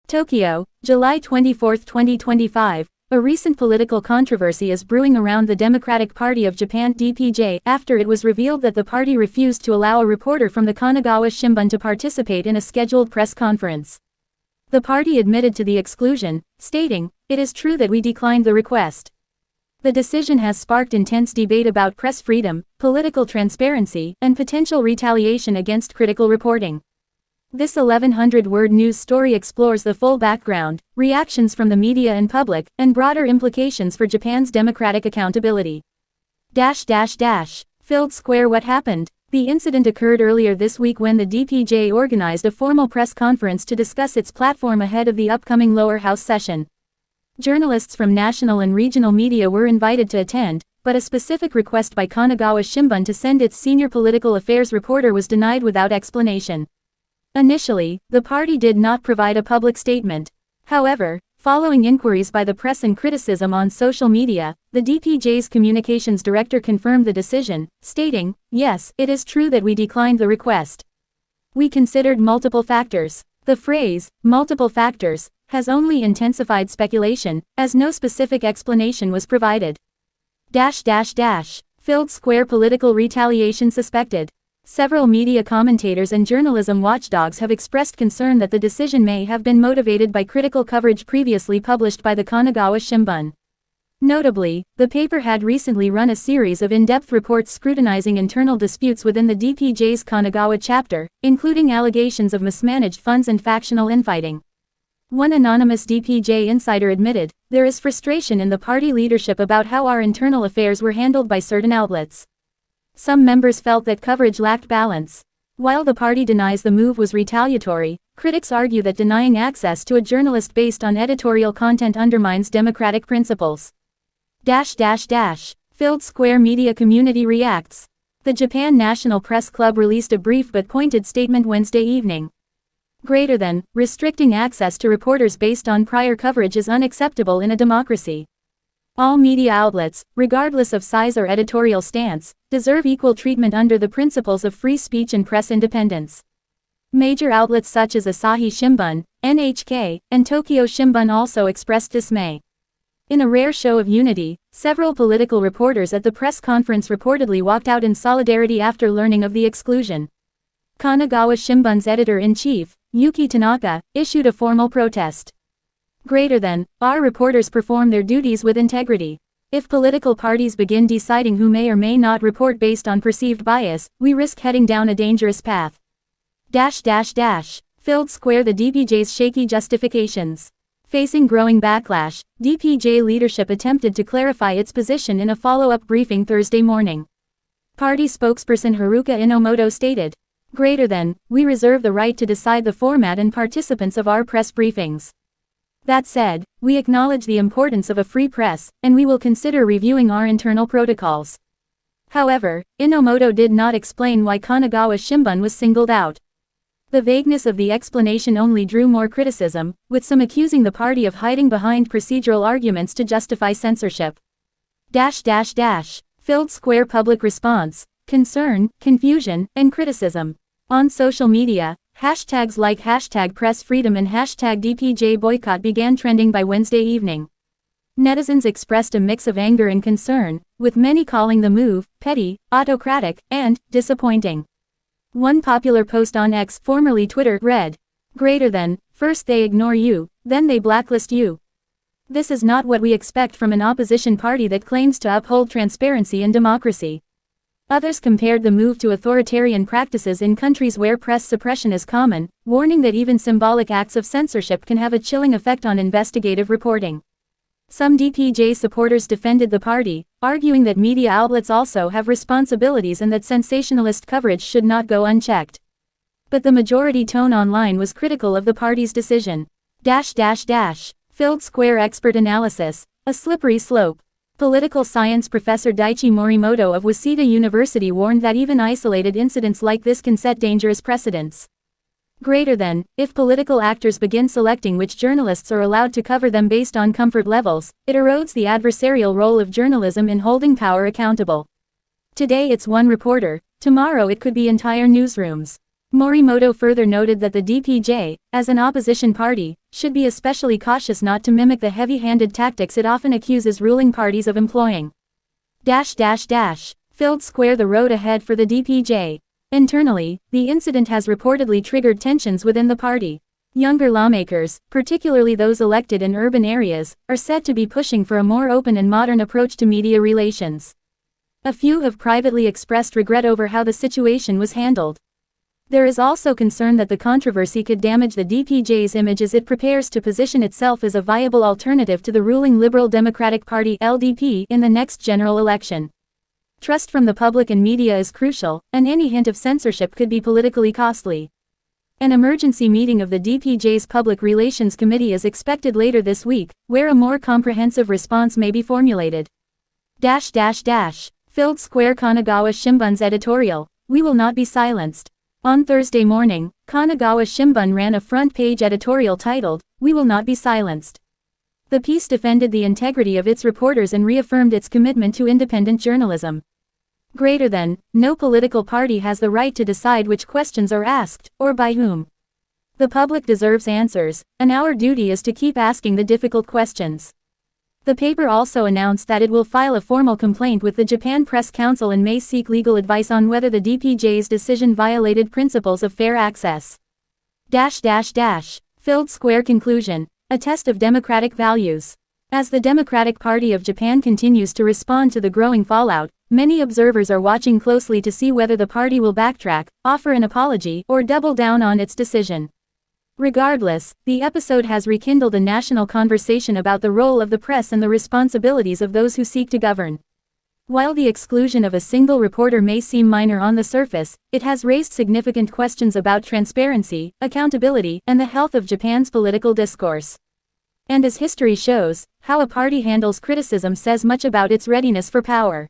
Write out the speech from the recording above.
Tokyo, July 24, 2025. A recent political controversy is brewing around the Democratic Party of Japan (DPJ) after it was revealed that the party refused to allow a reporter from the Kanagawa Shimbun to participate in a scheduled press conference. The party admitted to the exclusion, stating, "It is true that we declined the request." The decision has sparked intense debate about press freedom, political transparency, and potential retaliation against critical reporting. This 1,100-word news story explores the full background, reactions from the media and public, and broader implications for Japan's democratic accountability. Filled square. What happened? The incident occurred earlier this week when the DPJ organized a formal press conference to discuss its platform ahead of the upcoming lower house session. Journalists from national and regional media were invited to attend, but a specific request by Kanagawa Shimbun to send its senior political affairs reporter was denied without explanation. Initially, the party did not provide a public statement. However, following inquiries by the press and criticism on social media, the DPJ's communications director confirmed the decision, stating, "Yes, it is true that we declined the request. We considered multiple factors." The phrase, "multiple factors," has only intensified speculation, as no specific explanation was provided. Filled square. Political retaliation suspected. Several media commentators and journalism watchdogs have expressed concern that the decision may have been motivated by critical coverage previously published by the Kanagawa Shimbun. Notably, the paper had recently run a series of in-depth reports scrutinizing internal disputes within the DPJ's Kanagawa chapter, including allegations of mismanaged funds and factional infighting. One anonymous DPJ insider admitted, "There is frustration in the party leadership about how our internal affairs were handled by certain outlets." Some members felt that coverage lacked balance. While the party denies the move was retaliatory, critics argue that denying access to a journalist based on editorial content undermines democratic principles. Filled square. Media community reacts. The Japan National Press Club released a brief but pointed statement Wednesday evening. Restricting access to reporters based on prior coverage is unacceptable in a democracy. All media outlets, regardless of size or editorial stance, deserve equal treatment under the principles of free speech and press independence. Major outlets such as Asahi Shimbun, NHK, and Tokyo Shimbun also expressed dismay. In a rare show of unity, several political reporters at the press conference reportedly walked out in solidarity after learning of the exclusion. Kanagawa Shimbun's editor-in-chief, Yuki Tanaka, issued a formal protest. Our reporters perform their duties with integrity. If political parties begin deciding who may or may not report based on perceived bias, we risk heading down a dangerous path. Filled square. The DPJ's shaky justifications. Facing growing backlash, DPJ leadership attempted to clarify its position in a follow-up briefing Thursday morning. Party spokesperson Haruka Inomoto stated, "We reserve the right to decide the format and participants of our press briefings. That said, we acknowledge the importance of a free press, and we will consider reviewing our internal protocols." However, Inomoto did not explain why Kanagawa Shimbun was singled out. The vagueness of the explanation only drew more criticism, with some accusing the party of hiding behind procedural arguments to justify censorship. Filled square. Public response, concern, confusion, and criticism. On social media, hashtags like #PressFreedom and #DPJBoycott began trending by Wednesday evening. Netizens expressed a mix of anger and concern, with many calling the move petty, autocratic, and disappointing. One popular post on X, formerly Twitter, read, "First they ignore you, then they blacklist you. This is not what we expect from an opposition party that claims to uphold transparency and democracy." Others compared the move to authoritarian practices in countries where press suppression is common, warning that even symbolic acts of censorship can have a chilling effect on investigative reporting. Some DPJ supporters defended the party, arguing that media outlets also have responsibilities and that sensationalist coverage should not go unchecked. But the majority tone online was critical of the party's decision. Filled square. Expert analysis, a slippery slope. Political science professor Daichi Morimoto of Waseda University warned that even isolated incidents like this can set dangerous precedents. If political actors begin selecting which journalists are allowed to cover them based on comfort levels, it erodes the adversarial role of journalism in holding power accountable. Today it's one reporter, tomorrow it could be entire newsrooms. Morimoto further noted that the DPJ, as an opposition party, should be especially cautious not to mimic the heavy-handed tactics it often accuses ruling parties of employing. Filled square the road ahead for the DPJ. Internally, the incident has reportedly triggered tensions within the party. Younger lawmakers, particularly those elected in urban areas, are said to be pushing for a more open and modern approach to media relations. A few have privately expressed regret over how the situation was handled. There is also concern that the controversy could damage the DPJ's image as it prepares to position itself as a viable alternative to the ruling Liberal Democratic Party (LDP) in the next general election. Trust from the public and media is crucial, and any hint of censorship could be politically costly. An emergency meeting of the DPJ's Public Relations Committee is expected later this week, where a more comprehensive response may be formulated. Filled square Kanagawa Shimbun's editorial, "We will not be silenced." On Thursday morning, Kanagawa Shimbun ran a front-page editorial titled, "We will not be silenced." The piece defended the integrity of its reporters and reaffirmed its commitment to independent journalism. No political party has the right to decide which questions are asked, or by whom. The public deserves answers, and our duty is to keep asking the difficult questions. The paper also announced that it will file a formal complaint with the Japan Press Council and may seek legal advice on whether the DPJ's decision violated principles of fair access. Filled square conclusion, a test of democratic values. As the Democratic Party of Japan continues to respond to the growing fallout, many observers are watching closely to see whether the party will backtrack, offer an apology, or double down on its decision. Regardless, the episode has rekindled a national conversation about the role of the press and the responsibilities of those who seek to govern. While the exclusion of a single reporter may seem minor on the surface, it has raised significant questions about transparency, accountability, and the health of Japan's political discourse. And as history shows, how a party handles criticism says much about its readiness for power.